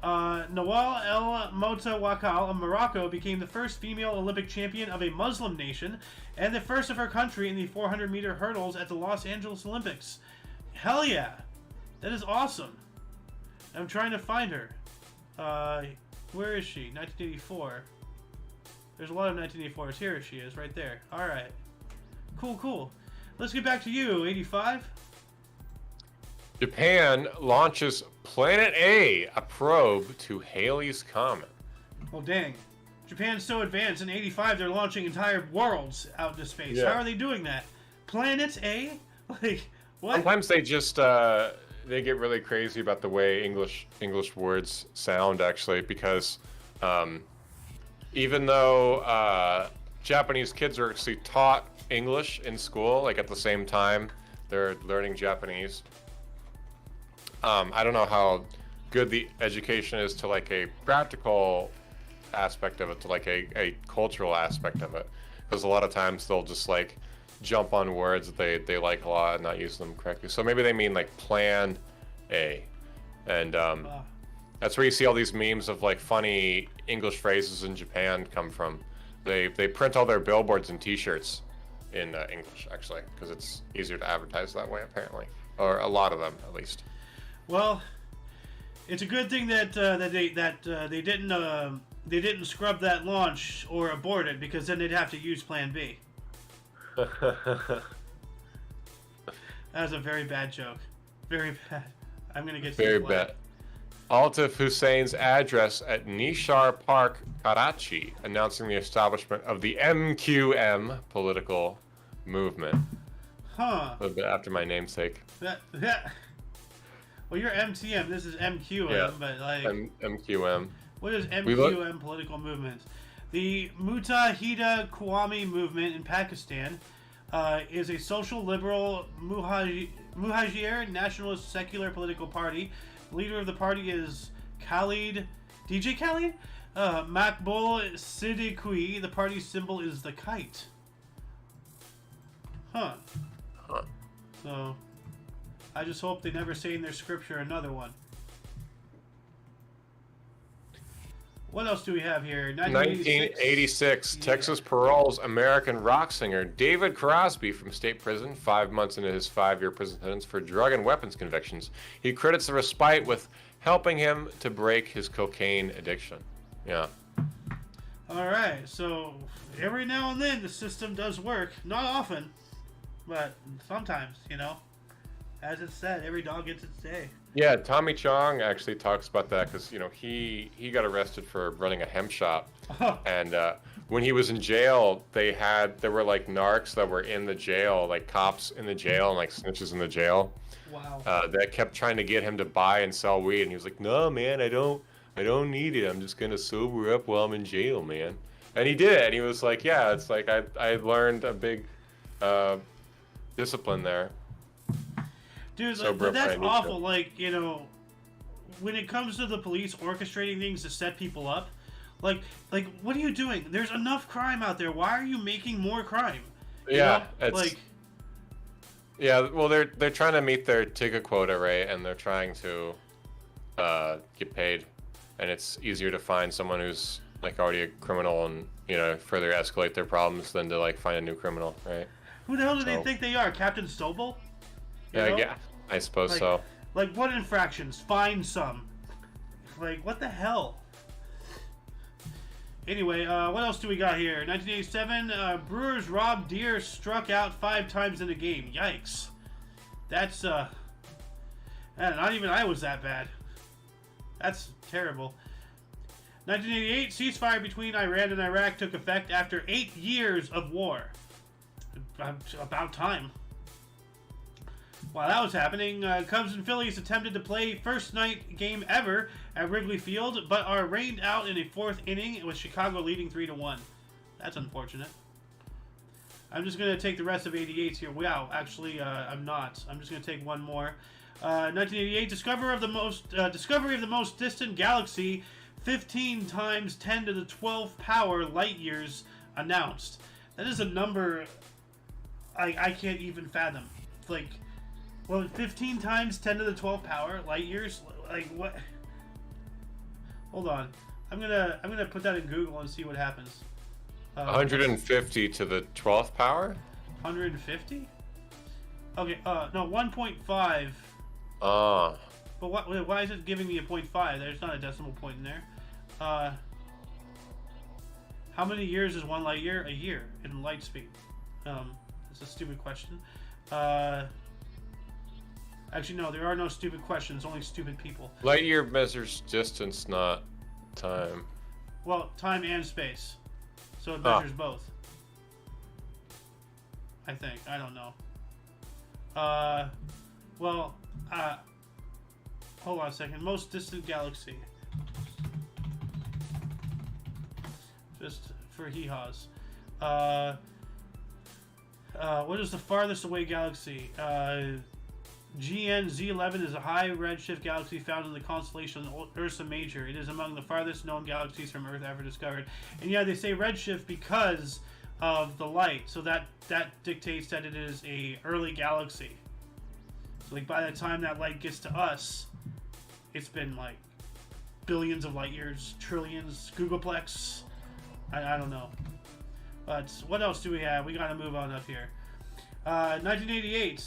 Nawal El Motawakal of Morocco became the first female Olympic champion of a Muslim nation and the first of her country in the 400-meter hurdles at the Los Angeles Olympics. Hell yeah! That is awesome. I'm trying to find her. Where is she? 1984. There's a lot of 1984s. Here she is, right there. Alright. Cool, cool. Let's get back to you, 85. Japan launches Planet A probe to Halley's Comet. Well, dang. Japan's so advanced. In 85, they're launching entire worlds out into space. Yeah. How are they doing that? Planet A? Like, what? Sometimes they just they get really crazy about the way English words sound, actually, because even though Japanese kids are actually taught English in school, like at the same time they're learning Japanese. I don't know how good the education is to like a practical aspect of it, to like a cultural aspect of it, because a lot of times they'll just like jump on words that they like a lot and not use them correctly. So maybe they mean like Plan A, and that's where you see all these memes of like funny English phrases in Japan come from. They print all their billboards and T-shirts in English, actually, because it's easier to advertise that way, apparently, or a lot of them at least. Well, it's a good thing that they didn't scrub that launch or abort it, because then they'd have to use Plan B. That was a very bad joke. Very bad. I'm gonna get very bad. Altaf Hussein's address at Nishar Park, Karachi, announcing the establishment of the MQM political movement. Huh. A little bit after my namesake. Well, you're MTM. This is MQM, Yeah. but like MQM. what is MQM political movement? The Mujahida Qawami movement in Pakistan is a social liberal Mujahir nationalist secular political party. The leader of the party is DJ Khalid Makbul Siddiqui. The party's symbol is the kite. Huh. So, I just hope they never say in their scripture another one. What else do we have here? 1986, Texas paroles American rock singer David Crosby from state prison 5 months into his 5-year prison sentence for drug and weapons convictions. He credits the respite with helping him to break his cocaine addiction. Yeah. All right, so every now and then the system does work. Not often, but sometimes, you know. As it said, every dog gets its day. Yeah, Tommy Chong actually talks about that because, you know, he got arrested for running a hemp shop. And when he was in jail, there were like narcs that were in the jail, like cops in the jail and like snitches in the jail. Wow. That kept trying to get him to buy and sell weed. And he was like, no, man, I don't need it. I'm just going to sober up while I'm in jail, man. And he did. And he was like, yeah, it's like I learned a big discipline there. Dude, that's awful. Like, you know, when it comes to the police orchestrating things to set people up, like what are you doing? There's enough crime out there. Why are you making more crime? Yeah, it's like. Yeah, well, they're trying to meet their ticket quota, right? And they're trying to get paid, and it's easier to find someone who's like already a criminal and, you know, further escalate their problems than to like find a new criminal, right? Who the hell do they think they are, Captain Stovall? Yeah, I suppose so. Like, what infractions? Find some. Like, what the hell? Anyway, what else do we got here? 1987, Brewers Rob Deere struck out 5 times in a game. Yikes. That's, man, not even I was that bad. That's terrible. 1988, ceasefire between Iran and Iraq took effect after 8 years of war. About time. While that was happening, Cubs and Phillies attempted to play first night game ever at Wrigley Field, but are rained out in a 4th inning with Chicago leading 3-1. That's unfortunate. I'm just going to take the rest of 88s here. Wow, actually, I'm not. I'm just going to take one more. 1988, discovery of the most distant galaxy, 15 times 10 to the 12th power light years announced. That is a number I can't even fathom. Like, well, 15 times 10 to the 12th power light years. Like, what? Hold on. I'm gonna put that in Google and see what happens. 150 to the 12th power. 150. Okay. No, 1.5. Oh. But why is it giving me a 0.5? There's not a decimal point in there. How many years is 1 light year? A year in light speed. It's a stupid question. Actually, no, there are no stupid questions, only stupid people. Light year measures distance, not time. Well, time and space. So it measures both. I think. I don't know. Hold on a second. Most distant galaxy. Just for hee-haws. What is the farthest away galaxy? GN-Z11 is a high redshift galaxy found in the constellation Ursa Major. It is among the farthest known galaxies from Earth ever discovered. And yeah, they say redshift because of the light. So that dictates that it is a early galaxy. So like by the time that light gets to us, it's been like billions of light years, trillions, googolplex. I don't know. But what else do we have? We gotta move on up here. 1988.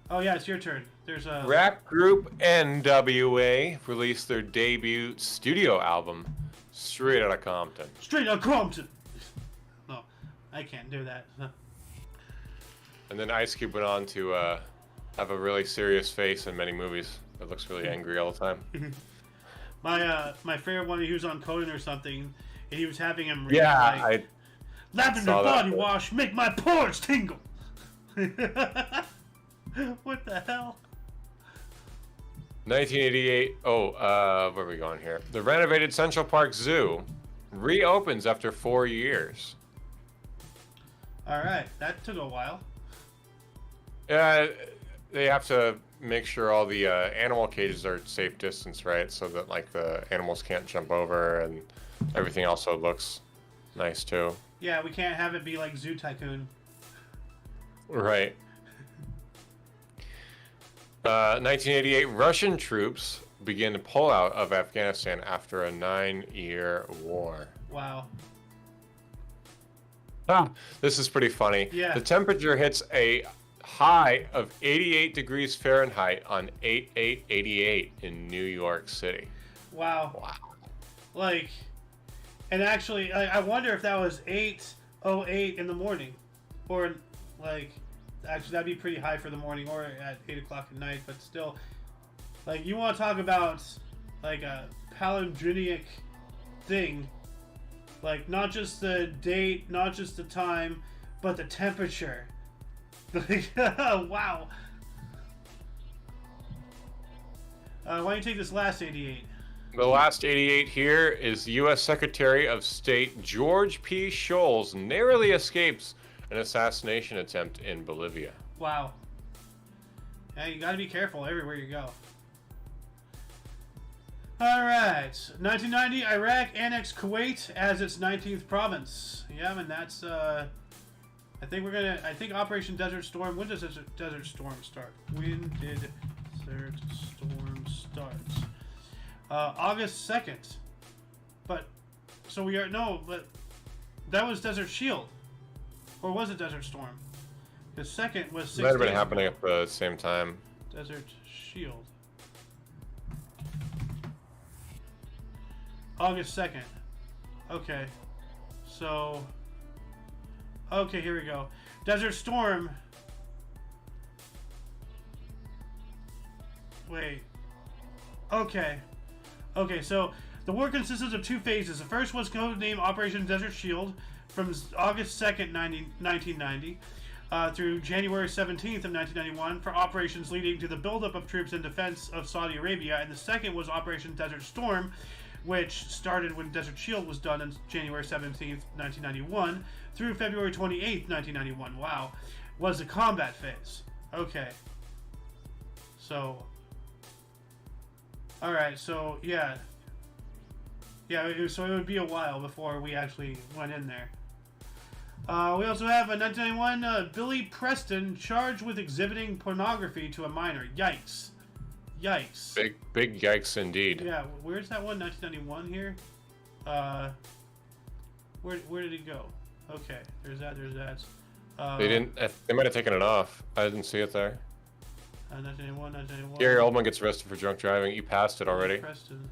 Oh yeah, it's your turn. There's a Rap group NWA released their debut studio album, Straight Outta Compton. Straight Outta Compton. No, I can't do that. And then Ice Cube went on to have a really serious face in many movies. It looks really angry all the time. My favorite one, he was on Conan or something, and he was having him read, Yeah, like, lavender body wash, make my pores tingle. What the hell? 1988. Oh, where are we going here? The renovated Central Park Zoo reopens after 4 years. All right, that took a while. Yeah, they have to make sure all the animal cages are safe distance, right? So that like the animals can't jump over, and everything also looks nice too. Yeah, we can't have it be like Zoo Tycoon. Right. 1988, Russian troops begin to pull out of Afghanistan after a 9-year war. Wow. This is pretty funny. Yeah. The temperature hits a high of 88 degrees Fahrenheit on 8/8/88 in New York City. Wow. Wow. Like, and actually, I wonder if that was 8:08 in the morning, or like, actually that'd be pretty high for the morning, or at 8 o'clock at night. But still, like, you want to talk about like a palindromic thing, like not just the date, not just the time, but the temperature. Like, wow. Why don't you take this last 88? The last 88 here is U.S. Secretary of State George P. Shultz narrowly escapes an assassination attempt in Bolivia. Wow. Yeah, you gotta be careful everywhere you go. Alright. 1990, Iraq annexed Kuwait as its 19th province. Yeah, and that's, I think Operation Desert Storm, when does Desert Storm start? When did Desert Storm start? August 2nd. But, so we are, no, but that was Desert Shield. Or was it Desert Storm? The second was 6 Might have been days happening ago. at the same time. Desert Shield. August 2nd. Okay. So... Okay, here we go. Desert Storm. Wait. Okay. Okay, so the war consisted of 2 phases. The first was codenamed Operation Desert Shield from August 2nd, 1990 through January 17th of 1991 for operations leading to the buildup of troops in defense of Saudi Arabia. And the second was Operation Desert Storm, which started when Desert Shield was done on January 17th, 1991 through February 28th, 1991. Wow. Was the combat phase. Okay. So... Alright, so, yeah. Yeah, so it would be a while before we actually went in there. We also have a 1991 Billy Preston charged with exhibiting pornography to a minor. Yikes. Yikes. Big yikes indeed. Yeah, where's that one? 1991 here? Where did it go? Okay, there's that. They might have taken it off. I didn't see it there. 1991. Gary Oldman gets arrested for drunk driving. You passed it already. Preston.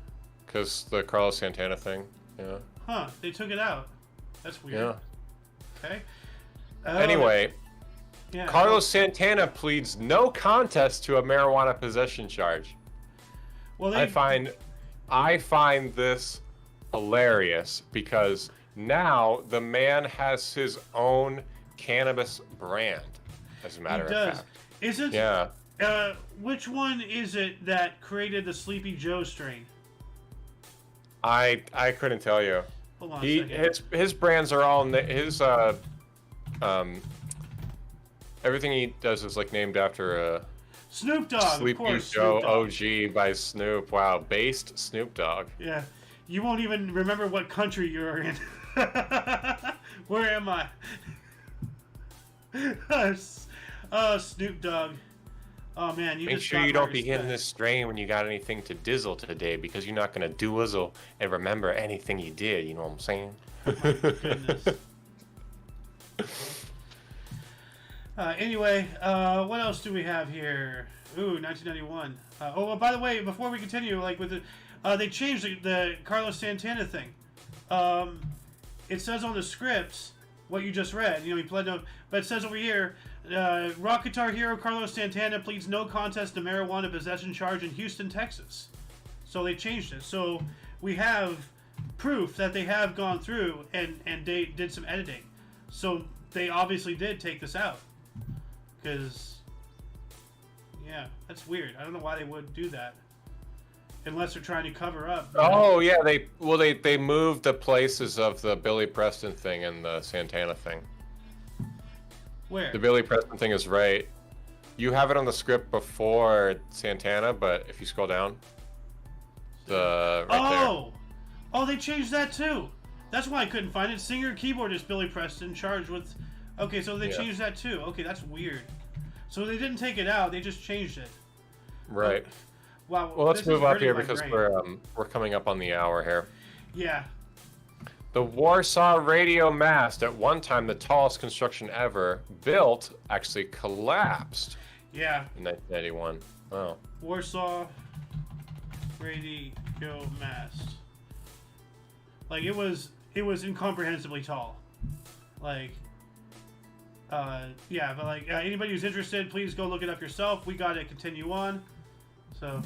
Because the Carlos Santana thing. Yeah. Huh, they took it out. That's weird. Yeah. Okay. Anyway, yeah. Carlos Santana pleads no contest to a marijuana possession charge. Well, I find this hilarious because now the man has his own cannabis brand. As a matter of fact. Isn't? Yeah. Which one is it that created the Sleepy Joe strain? I couldn't tell you. Hold on a second. His brands are all his everything he does is like named after Snoop Dogg. Sleepy Joe OG by Snoop. Wow, based Snoop Dogg. Yeah, you won't even remember what country you're in. Where am I? Snoop Dogg. Oh man, Make sure you don't be hitting this strain when you got anything to dizzle today, because you're not gonna doozle and remember anything you did. You know what I'm saying? My goodness. Anyway, what else do we have here? Ooh, 1991. By the way, before we continue, like with the, they changed the Carlos Santana thing. It says on the script what you just read. You know, he pled no, but it says over here, rock guitar hero Carlos Santana pleads no contest to marijuana possession charge in Houston, Texas. So they changed it. So we have proof that they have gone through and they did some editing. So they obviously did take this out. Because, yeah, that's weird. I don't know why they would do that. Unless they're trying to cover up. Oh, yeah, they moved the places of the Billy Preston thing and the Santana thing. Where? The Billy Preston thing is right. You have it on the script before Santana, but if you scroll down, right there. Oh, they changed that too. That's why I couldn't find it. Singer keyboardist Billy Preston charged with. Okay, so they changed that too. Okay, that's weird. So they didn't take it out; they just changed it. Right. Wow. Well, let's move up here because we're coming up on the hour here. Yeah. The Warsaw radio mast, at one time the tallest construction ever built, actually collapsed. Yeah. In 1981. Wow. Warsaw radio mast. Like it was incomprehensibly tall. Like. Yeah, but like anybody who's interested, please go look it up yourself. We got to continue on. So,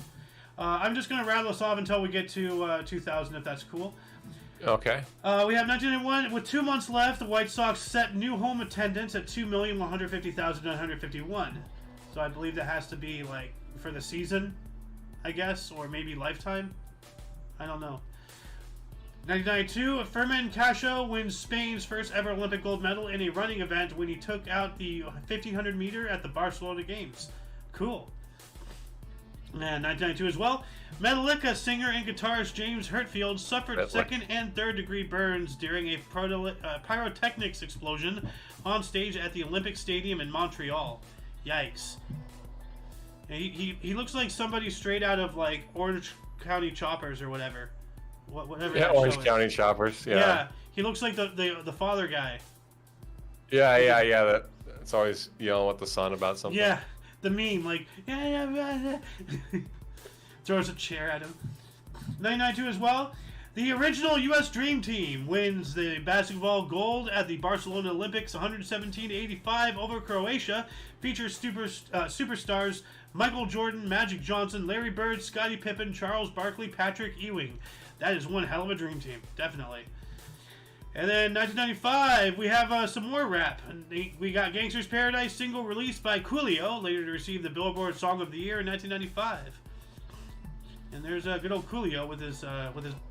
I'm just going to rattle us off until we get to 2000, if that's cool. Okay. We have 1991. With 2 months left, the White Sox set new home attendance at 2,150,951. So I believe that has to be like for the season, I guess, or maybe lifetime. I don't know. 1992, Fermin Casho wins Spain's first ever Olympic gold medal in a running event when he took out the 1500 meter at the Barcelona Games. Cool. And 1992 as well, Metallica singer and guitarist James Hetfield suffered second and third degree burns during a pyrotechnics explosion on stage at the Olympic Stadium in Montreal. Yikes. He looks like somebody straight out of like Orange County Choppers or whatever. Whatever. Yeah, Orange County Choppers. Yeah. Yeah, he looks like the father guy. Yeah. That's always yelling at the son about something. Yeah, the meme like throws a chair at him. 1992 as well. The original U.S. Dream Team wins the basketball gold at the Barcelona Olympics 117-85 over Croatia. Features superstars Michael Jordan, Magic Johnson, Larry Bird, Scottie Pippen, Charles Barkley, Patrick Ewing. That is one hell of a dream team, definitely. And then 1995, we have some more rap. We got Gangster's Paradise single released by Coolio, later to receive the Billboard Song of the Year in 1995. And there's a good old Coolio with his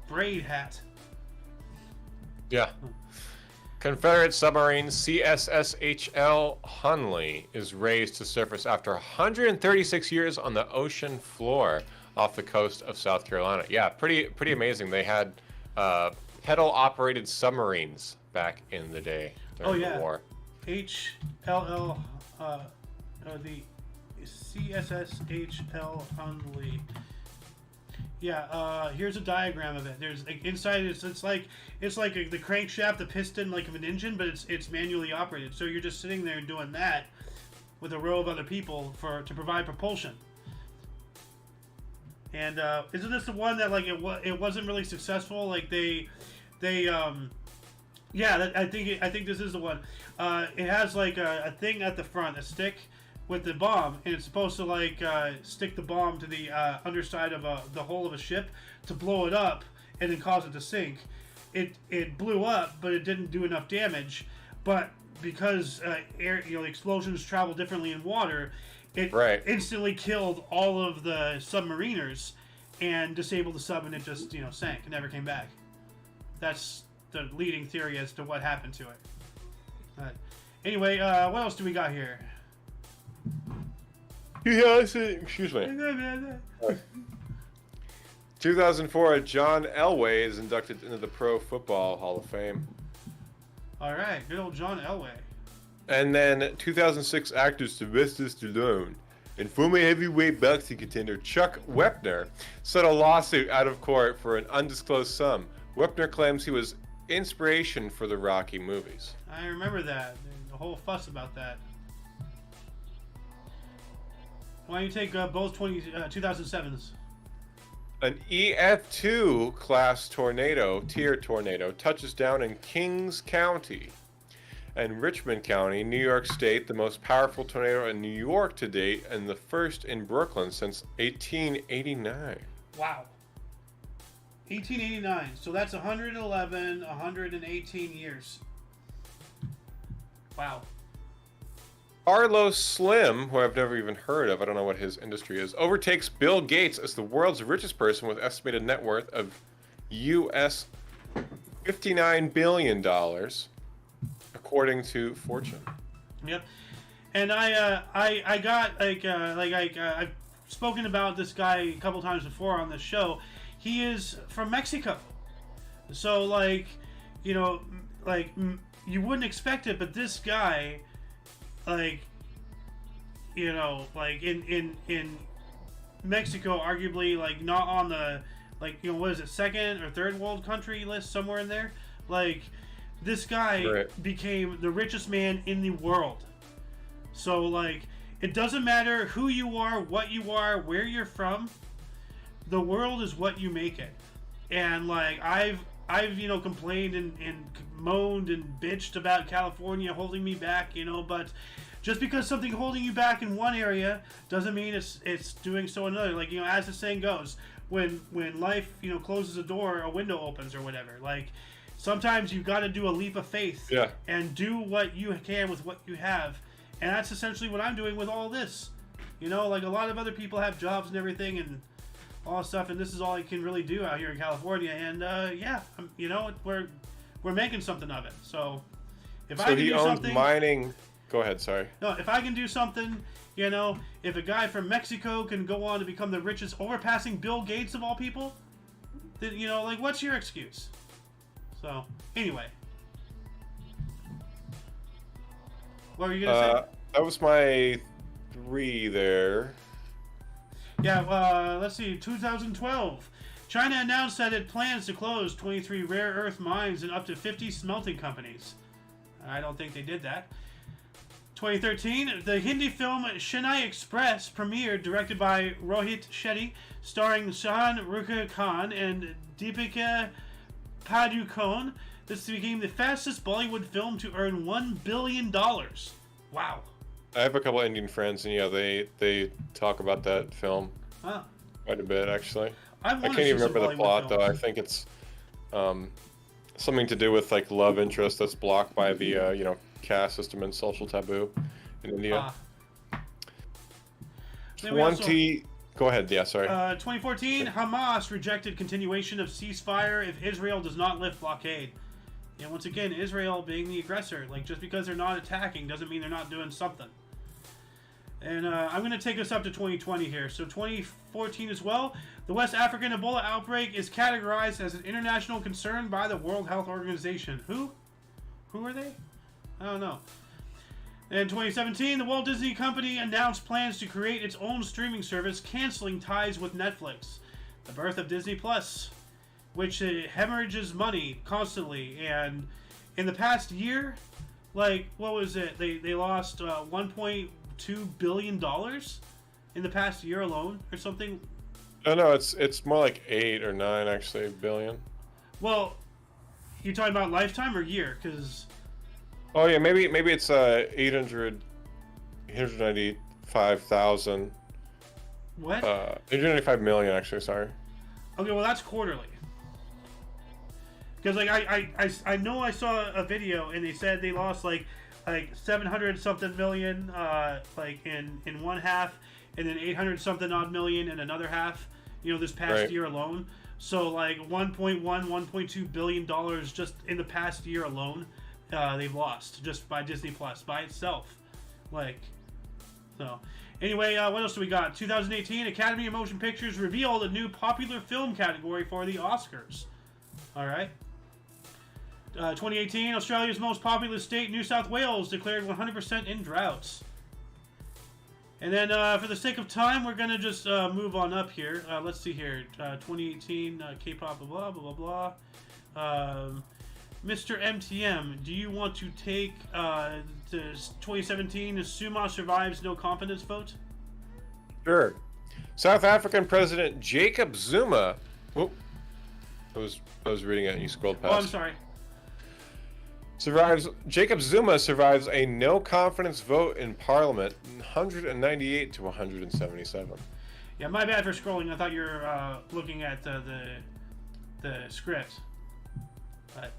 braid hat. Yeah. Confederate submarine CSSHL Hunley is raised to surface after 136 years on the ocean floor off the coast of South Carolina. Yeah, pretty amazing. They had pedal-operated submarines back in the day during the war. HLL, the CSSHL Hunley. Yeah, here's a diagram of it. There's like inside it's like the crankshaft, the piston, like of an engine, but it's manually operated. So you're just sitting there doing that with a row of other people to provide propulsion. And isn't this the one that like it wasn't really successful? Like I think this is the one. It has like a thing at the front, a stick with the bomb, and it's supposed to like stick the bomb to the underside of the hull of a ship to blow it up and then cause it to sink. It blew up, but it didn't do enough damage. But because explosions travel differently in water, it instantly killed all of the submariners and disabled the sub, and it just sank and never came back. That's the leading theory as to what happened to it. Anyway, what else do we got here? Yeah, excuse me. 2004, John Elway is inducted into the Pro Football Hall of Fame. All right, good old John Elway. And then 2006, actor Sylvester Stallone and former heavyweight boxing contender Chuck Wepner settled a lawsuit out of court for an undisclosed sum. Wepner claims he was inspiration for the Rocky movies? I remember that. There's a whole fuss about that. Why don't you take both 2007s? An EF2 class tier tornado touches down in Kings County and Richmond County, New York State, the most powerful tornado in New York to date, and the first in Brooklyn since 1889. Wow. 1889. So that's 111, 118 years. Wow. Carlos Slim, who I've never even heard of, I don't know what his industry is, overtakes Bill Gates as the world's richest person with estimated net worth of US $59 billion, according to Fortune. Yep. And I got I've spoken about this guy a couple times before on this show. He is from Mexico. So you wouldn't expect it, but this guy, in Mexico, arguably, not on the, what is it, second or third world country list, somewhere in there. This guy became the richest man in the world. So, it doesn't matter who you are, what you are, where you're from. The world is what you make it. And, I've complained and moaned and bitched about California holding me back, but just because something holding you back in one area doesn't mean it's doing so in another. As the saying goes, when life, closes a door, a window opens or whatever. Sometimes you've got to do a leap of faith and do what you can with what you have. And that's essentially what I'm doing with all this. A lot of other people have jobs and everything and all that stuff, and this is all I can really do out here in California. And we're making something of it. So if I can do something, mining. Go ahead. Sorry. No, if I can do something, if a guy from Mexico can go on to become the richest, overpassing Bill Gates of all people, then what's your excuse? So anyway, what were you gonna say? That was my 3 there. Yeah, let's see. 2012. China announced that it plans to close 23 rare earth mines and up to 50 smelting companies. I don't think they did that. 2013, the Hindi film Chennai Express premiered, directed by Rohit Shetty, starring Shah Rukh Khan and Deepika Padukone. This became the fastest Bollywood film to earn $1 billion. Wow. I have a couple Indian friends, and they talk about that film quite a bit, actually. I can't even remember the plot, though. I think it's something to do with love interest that's blocked by the caste system and social taboo in India. Go ahead. Yeah, sorry. 2014, Hamas rejected continuation of ceasefire if Israel does not lift blockade. And once again, Israel being the aggressor. Just because they're not attacking doesn't mean they're not doing something. And I'm going to take us up to 2020 here. So 2014 as well. The West African Ebola outbreak is categorized as an international concern by the World Health Organization. Who? Who are they? I don't know. In 2017, the Walt Disney Company announced plans to create its own streaming service, canceling ties with Netflix. The birth of Disney Plus, which hemorrhages money constantly. And in the past year, what was it? They lost $1.2 billion in the past year alone, or something. Oh no, it's more like 8 or 9 actually billion. Well, you talking about lifetime or year? Because oh yeah, maybe it's 895,000. What? 895 million actually. Sorry. Okay, well that's quarterly. Because I know I saw a video and they said they lost like 700 something million in one half, and then 800 something odd million in another half, this past year alone. So 1.2 billion dollars just in the past year alone, they've lost just by Disney Plus by itself. So anyway, what else do we got? 2018, Academy of Motion Pictures revealed a new popular film category for the Oscars. All right. 2018, Australia's most populous state, New South Wales, declared 100% in droughts. And then, for the sake of time, we're going to just move on up here. Let's see here. 2018, K-pop, blah, blah, blah, blah. Mr. MTM, do you want to take the 2017 Suma survives no confidence vote? Sure. South African President Jacob Zuma. Whoop. I was reading it and you scrolled past. Oh, I'm sorry. Jacob Zuma survives a no confidence vote in Parliament, 198 to 177. Yeah, my bad for scrolling. I thought you were looking at the script. But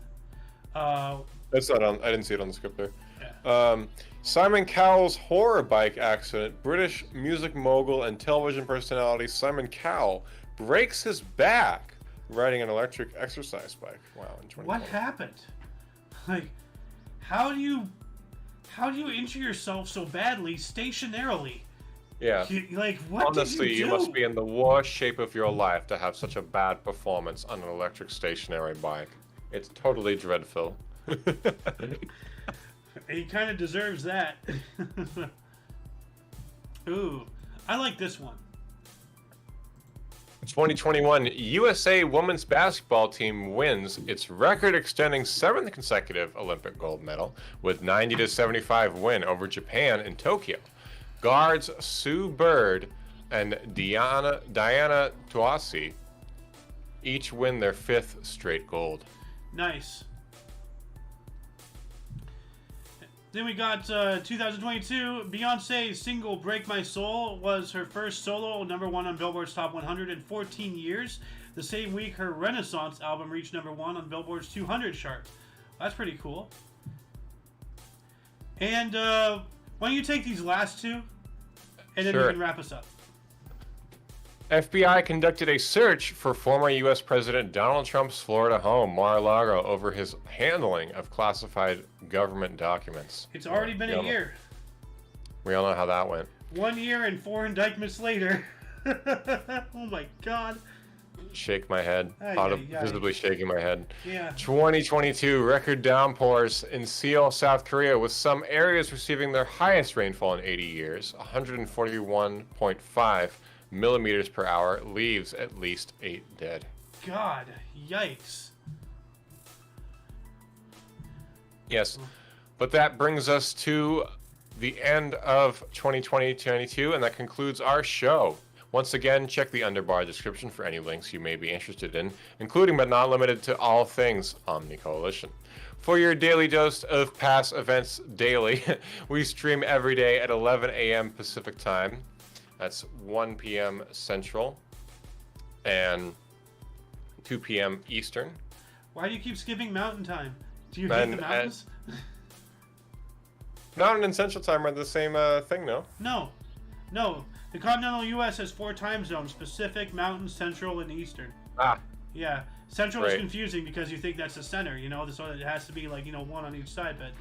That's not on. I didn't see it on the script there. yeah. Simon Cowell's horror bike accident. British music mogul and television personality Simon Cowell breaks his back riding an electric exercise bike. Wow, in 2020. What happened? Like, how do you injure yourself so badly stationarily? Yeah. Like, what Honestly, did you do? must be in the worst shape of your life to have such a bad performance on an electric stationary bike. It's totally dreadful. He kind of deserves that. Ooh, I like this one. 2021 USA women's basketball team wins its record-extending 7th consecutive Olympic gold medal with 90-75 win over Japan in Tokyo. Guards Sue Bird and Diana Taurasi each win their 5th straight gold. Nice. Then we got 2022. Beyonce's single "Break My Soul" was her first solo #1 on Billboard's Top 100 in 14 years. The same week, her Renaissance album reached #1 on Billboard's 200 chart. That's pretty cool. And why don't you take these last two, and then Sure. we can wrap us up. FBI conducted a search for former U.S. President Donald Trump's Florida home, Mar-a-Lago, over his handling of classified government documents. It's already been a year. We all know how that went. 1 year and 4 indictments later. Oh my God. Shake my head. Visibly shaking my head. Yeah. 2022 record downpours in Seoul, South Korea, with some areas receiving their highest rainfall in 80 years, 141.5 millimeters per hour, leaves at least 8 dead. God, yikes. Yes, but that brings us to the end of 2022, and that concludes our show. Once again, check the underbar description for any links you may be interested in, including but not limited to all things Omni Coalition. For your daily dose of past events daily, we stream every day at 11 a.m. Pacific time. That's 1 p.m. Central and 2 p.m. Eastern. Why do you keep skipping mountain time? Do you hate the mountains? Mountain and Central time are the same thing, no? No. The continental U.S. has 4 time zones: Pacific, Mountain, Central, and Eastern. Ah. Yeah. Central is Right. confusing because you think that's the center, so it has to be like, one on each side, but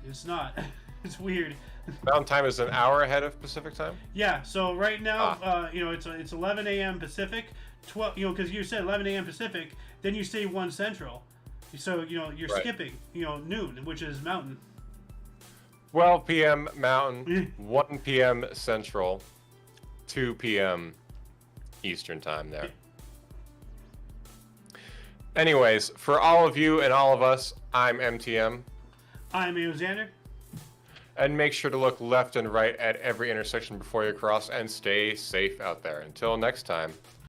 it's not. It's weird. Mountain time is an hour ahead of Pacific time? Yeah, so right now, it's 11 a.m. Pacific, 12, because you said 11 a.m. Pacific, then you say 1 Central. So, you're Right. skipping, noon, which is Mountain. 12 p.m. Mountain, 1 p.m. Central, 2 p.m. Eastern time there. Anyways, for all of you and all of us, I'm MTM. I'm Xander. And make sure to look left and right at every intersection before you cross, and stay safe out there. Until next time.